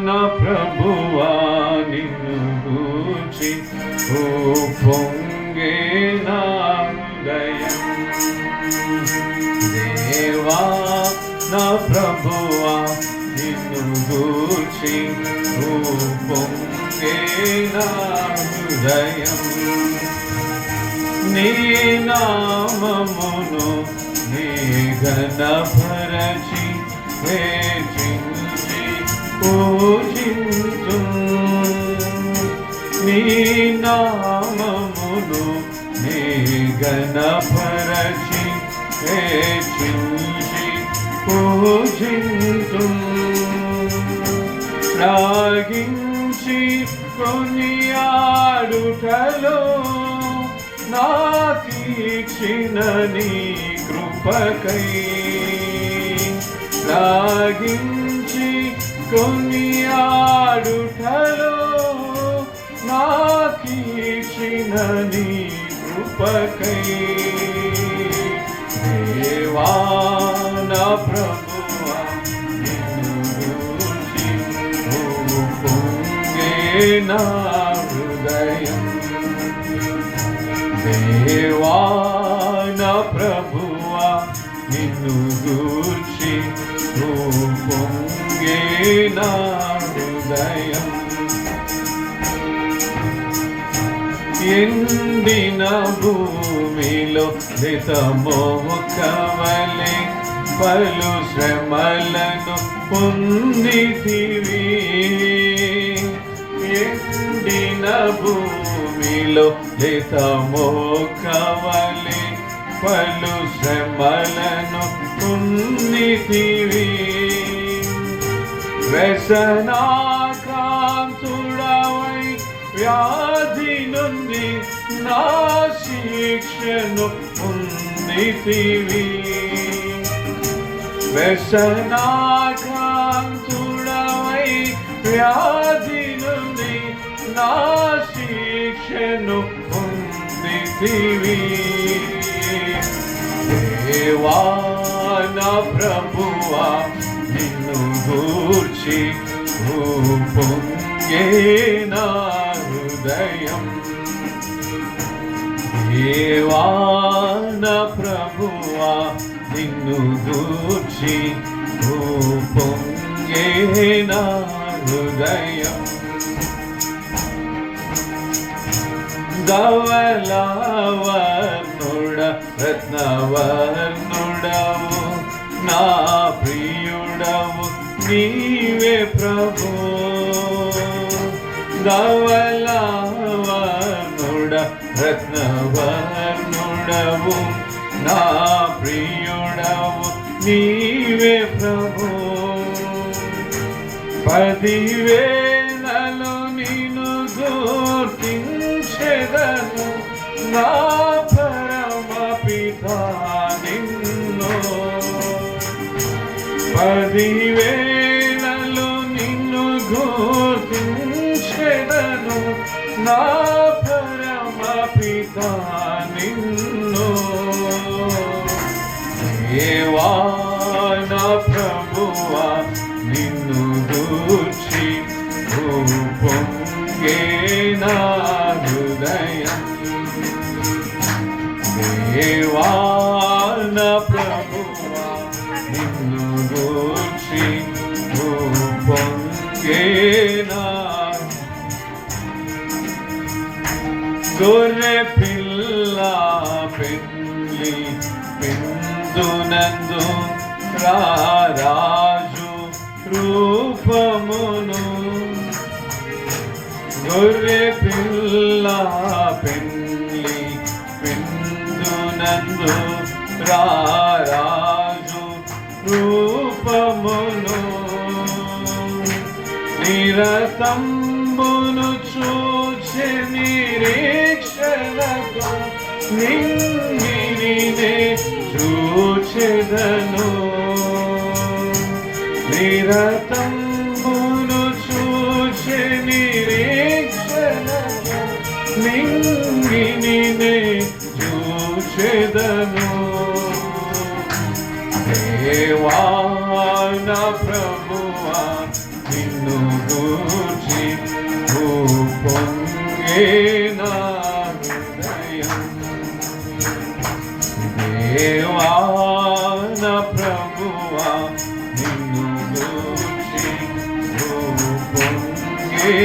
నా ప్రభువా నిన్ను గూర్చి పొంగే నా హృదయం. దేవా నా ప్రభువా నిన్ను గూర్చి పొంగే నా హృదయం. నీ నామమును నీ ఘనపరచి హెచ్చించి పూజింతు. నీ నామమును నీ ఘనపరచి హెచ్చించి పూజింతు. రాగించి కొనియాడుటలో నాకిచ్చిన నీ కృపకై. రాగించి కొనియాడుటలో నాకిచ్చిన నీ కృపకై. దేవా నా ప్రభువా నిన్ను గూర్చి పొంగే నా హృదయం. దేవా నా ప్రభువా నిన్ను గూర్చి పొంగే నా హృదయం. ఎండిన భూమిలో లితమోకవలె పలు శ్రమలను పొందితివి. ఎండిన భూమిలో లితమోకవలె పలు శ్రమలను పొందితివి. వ్యసనాక్రాంతుడవై వ్యాధి నుండి నా శిక్షను పొందితివి. వ్యసనాక్రాంతుడవై వ్యాధి నుండి నా శిక్షను పొందితివి. దేవా నా ప్రభువా నిన్ను గూర్చి పొంగే నా హృదయం. దేవా నా ప్రభువా నిన్ను గూర్చి పొంగే నా హృదయం. ధవళవర్ణుడ రత్నవర్ణుడవు నా ప్రియుడవు నీవే ప్రభు. ధవళవర్ణుడ రత్నవర్ణుడవు నా ప్రియుడవు నీవే ప్రభు. 10,000 నిన్ను గుర్తించెదను నా పరమ పితా నిన్ను. 10,000 నిన్ను గుర్తించెదను నా పరమ పితా నిన్ను. దేవా నా ప్రభువా నిన్ను గూర్చి పొంగే నా హృదయం. దేవా నా ప్రభువా నిన్ను గూర్చి పొంగే నా. గొర్రె పిల్ల పెళ్లి పిందునందు రారాజు రూపమును. గొర్రె పిల్ల పెళ్లి పిందునందు రారాజు రూపమును. నిరతంబును చూచె నిరీక్షణతో నిన్నే చూచెదను. నిరతంబును చూచె నిరీక్షణతో నిన్నే చూచెదను. దేవా నా ప్రభువా నిన్ను గూర్చి పొంగే నా హృదయం. దేవా నా ప్రభువా నిన్ను గూర్చి పొంగే